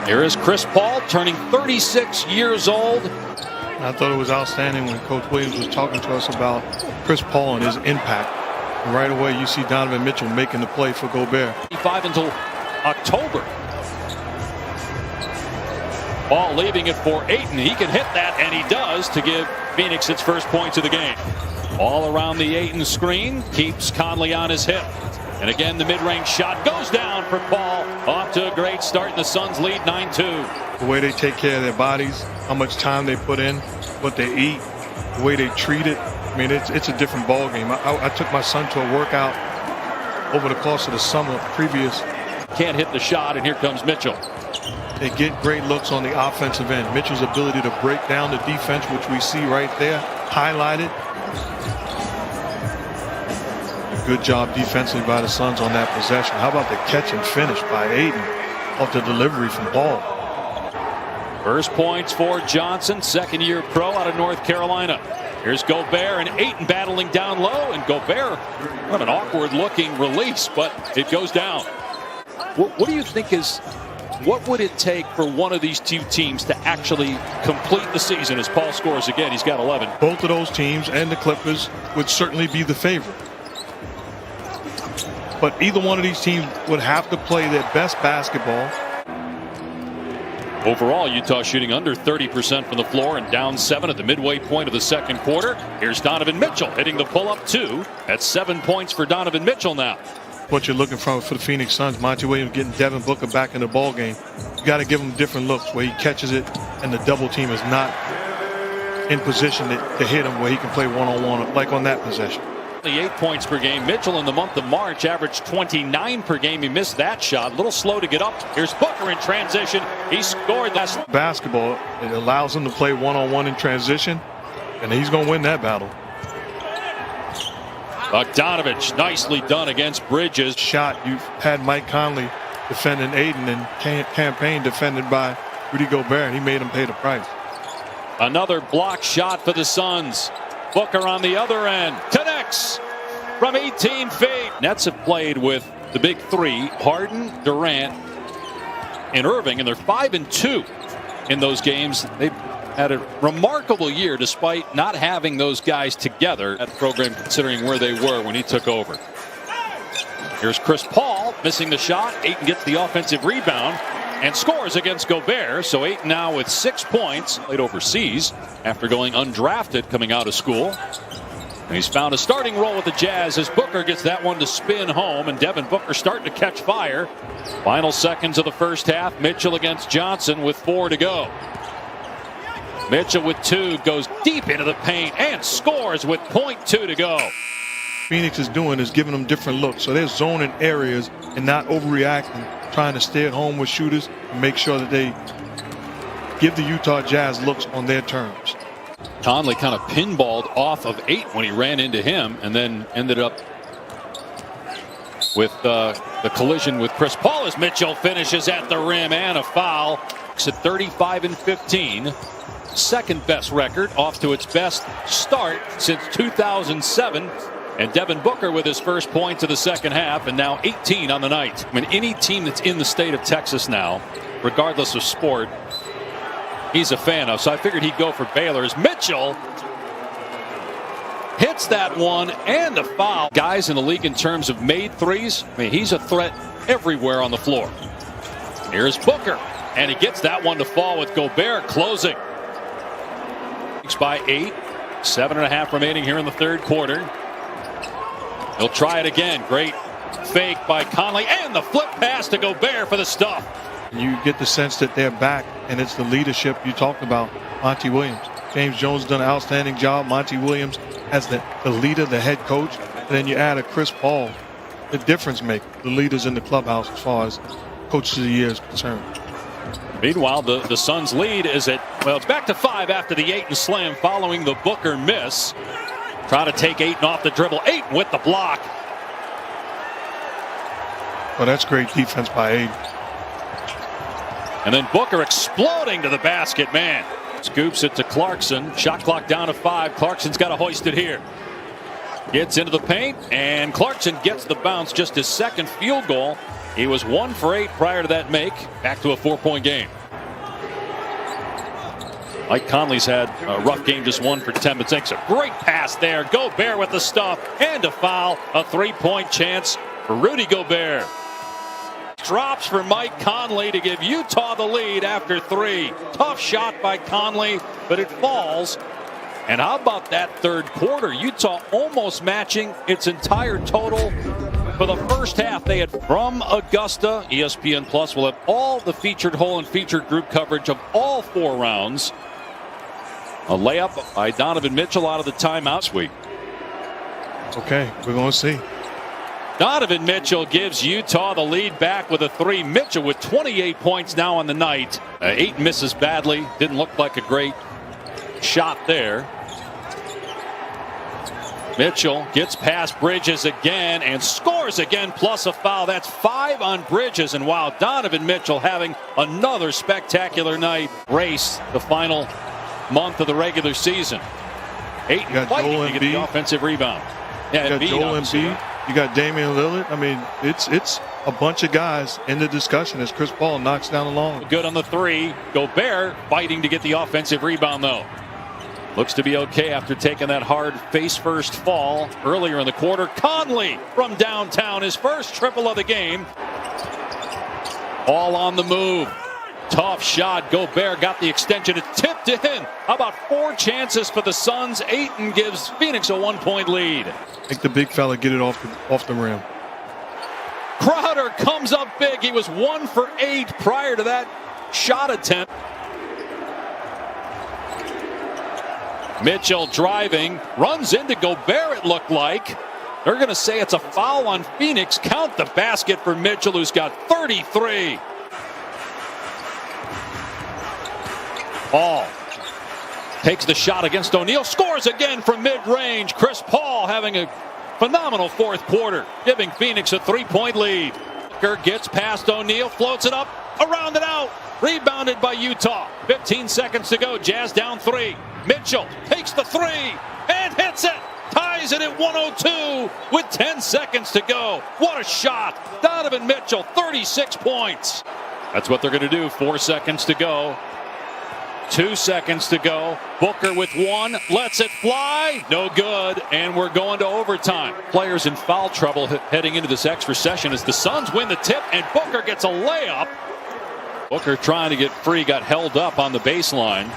Here is Chris Paul, turning 36 years old. I thought it was outstanding when Coach Williams was talking to us about Chris Paul and his impact. And right away, you see Donovan Mitchell making the play for Gobert. 5 until October. Paul leaving it for Ayton. He can hit that, and he does, to give Phoenix its first points of the game. All around the Ayton screen, keeps Conley on his hip. And again, the mid-range shot goes down for Paul. Off to a great start, and the Suns lead 9-2. The way they take care of their bodies, how much time they put in, what they eat, the way they treat it. I mean, it's a different ballgame. I took my son to a workout over the course of the summer previous. Can't hit the shot, and here comes Mitchell. They get great looks on the offensive end. Mitchell's ability to break down the defense, which we see right there, highlighted. Good job defensively by the Suns on that possession. How about the catch and finish by Ayton off the delivery from Paul? First points for Johnson, second-year pro out of North Carolina. Here's Gobert and Ayton battling down low, and Gobert, what an awkward-looking release, but it goes down. What do you think what would it take for one of these two teams to actually complete the season as Paul scores again? He's got 11. Both of those teams and the Clippers would certainly be the favorite. But either one of these teams would have to play their best basketball. Overall, Utah shooting under 30% from the floor and down 7 at the midway point of the second quarter. Here's Donovan Mitchell hitting the pull-up 2. That's 7 points for Donovan Mitchell now. What you're looking for the Phoenix Suns, Monty Williams getting Devin Booker back in the ball game. You got to give him different looks where he catches it and the double team is not in position to hit him, where he can play one-on-one like on that possession. 8 points per game. Mitchell in the month of March averaged 29 per game. He missed that shot. A little slow to get up. Here's Booker in transition. He scored last. Basketball, it allows him to play one-on-one in transition, and he's going to win that battle. Bogdanovich, nicely done against Bridges. Shot, you've had Mike Conley defending Ayton and Campaign defended by Rudy Gobert, and he made him pay the price. Another block shot for the Suns. Booker on the other end connects from 18 feet. Nets have played with the big three, Harden, Durant, and Irving, and they're 5-2 in those games. They've had a remarkable year despite not having those guys together. That program, considering where they were when he took over. Here's Chris Paul missing the shot. Ayton gets the offensive rebound and scores against Gobert. So Ayton now with 6 points. Played overseas after going undrafted coming out of school. And he's found a starting role with the Jazz as Booker gets that one to spin home, and Devin Booker starting to catch fire. Final seconds of the first half. Mitchell against Johnson with 4 to go. Mitchell with 2 goes deep into the paint and scores with .2 to go. Phoenix is doing is giving them different looks. So they're zoning areas and not overreacting, trying to stay at home with shooters and make sure that they give the Utah Jazz looks on their terms. Conley kind of pinballed off of 8 when he ran into him, and then ended up with the collision with Chris Paul as Mitchell finishes at the rim and a foul. It's at 35-15. Second best record, off to its best start since 2007. And Devin Booker with his first points of the second half, and now 18 on the night. I mean, any team that's in the state of Texas now, regardless of sport, he's a fan of. So I figured he'd go for Baylor. As Mitchell hits that one and a foul. Guys in the league in terms of made threes, I mean, he's a threat everywhere on the floor. Here's Booker, and he gets that one to fall with Gobert closing. By 8, 7.5 remaining here in the third quarter. He'll try it again. Great fake by Conley, and the flip pass to Gobert for the stuff. You get the sense that they're back, and it's the leadership you talked about, Monty Williams. James Jones done an outstanding job. Monty Williams as the leader, the head coach, and then you add a Chris Paul, the difference maker, the leaders in the clubhouse as far as coaches of the year is concerned. Meanwhile, the Suns lead is at, well, it's back to 5 after the Ayton slam following the Booker miss. Trying to take Ayton off the dribble. Ayton with the block. Well, that's great defense by Ayton. And then Booker exploding to the basket, man. Scoops it to Clarkson. Shot clock down to 5. Clarkson's got to hoist it here. Gets into the paint, and Clarkson gets the bounce. Just his second field goal He was 1 for 8 prior to that make. Back to a 4-point game. Mike Conley's had a rough game, just 1 for 10, but takes a great pass there. Gobert with the stuff and a foul. A 3-point chance for Rudy Gobert. Drops for Mike Conley to give Utah the lead after 3. Tough shot by Conley, but it falls. And how about that third quarter? Utah almost matching its entire total for the first half. They had from Augusta. ESPN Plus will have all the featured whole and featured group coverage of all 4 rounds. A layup by Donovan Mitchell out of the timeout suite. Okay, we're going to see. Donovan Mitchell gives Utah the lead back with a 3. Mitchell with 28 points now on the night. 8 misses badly. Didn't look like a great shot there. Mitchell gets past Bridges again and scores again, plus a foul. That's 5 on Bridges. And wow, Donovan Mitchell having another spectacular night. Race the final month of the regular season. 8 fighting to get the offensive rebound. Yeah, you got Joel Embiid. You got Damian Lillard. I mean, it's a bunch of guys in the discussion as Chris Paul knocks down the long. Good on the 3. Gobert fighting to get the offensive rebound, though. Looks to be okay after taking that hard face-first fall earlier in the quarter. Conley from downtown, his first triple of the game. All on the move. Tough shot. Gobert got the extension. It tipped in. How about 4 chances for the Suns? Ayton gives Phoenix a 1-point lead. Make the big fella get it off the rim. Crowder comes up big. He was 1 for 8 prior to that shot attempt. Mitchell driving, runs into Gobert, it looked like. They're going to say it's a foul on Phoenix. Count the basket for Mitchell, who's got 33. Paul takes the shot against O'Neal, scores again from mid-range. Chris Paul having a phenomenal fourth quarter, giving Phoenix a 3-point lead. Booker gets past O'Neal, floats it up, around and out. Rebounded by Utah. 15 seconds to go. Jazz down 3. Mitchell takes the 3 and hits it. Ties it at 102 with 10 seconds to go. What a shot. Donovan Mitchell, 36 points. That's what they're going to do. 4 seconds to go. 2 seconds to go. Booker with 1. Lets it fly. No good. And we're going to overtime. Players in foul trouble heading into this extra session as the Suns win the tip and Booker gets a layup. Booker trying to get free, got held up on the baseline.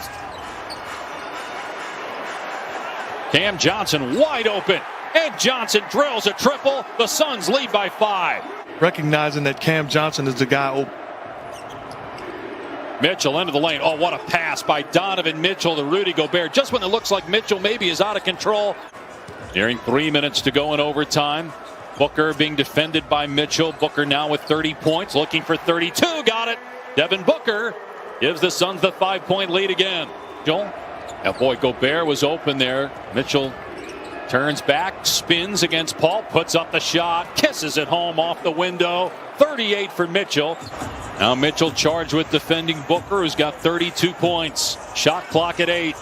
Cam Johnson wide open. And Johnson drills a triple. The Suns lead by 5. Recognizing that Cam Johnson is the guy open. Mitchell into the lane. Oh, what a pass by Donovan Mitchell to Rudy Gobert. Just when it looks like Mitchell maybe is out of control. Nearing 3 minutes to go in overtime. Booker being defended by Mitchell. Booker now with 30 points. Looking for 32. Got it. Devin Booker gives the Suns the 5-point lead again. Joel. Yeah, boy, Gobert was open there. Mitchell turns back, spins against Paul, puts up the shot, kisses it home off the window. 38 for Mitchell. Now Mitchell charged with defending Booker, who's got 32 points. Shot clock at 8.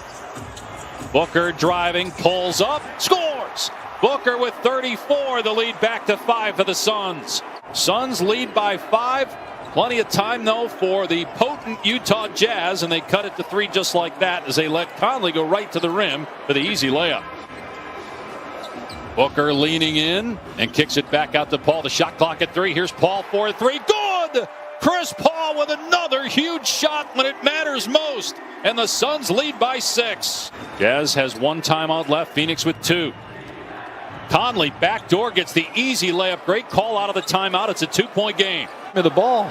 Booker driving, pulls up, scores. Booker with 34, the lead back to 5 for the Suns. Suns lead by 5. Plenty of time, though, for the potent Utah Jazz, and they cut it to 3 just like that as they let Conley go right to the rim for the easy layup. Booker leaning in and kicks it back out to Paul. The shot clock at 3. Here's Paul for 3. Good! Chris Paul with another huge shot when it matters most. And the Suns lead by 6. Jazz has 1 timeout left. Phoenix with 2. Conley backdoor gets the easy layup. Great call out of the timeout. It's a 2-point game. The ball.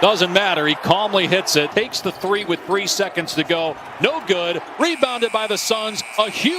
Doesn't matter. He calmly hits it. Takes the 3 with 3 seconds to go. No good. Rebounded by the Suns. A huge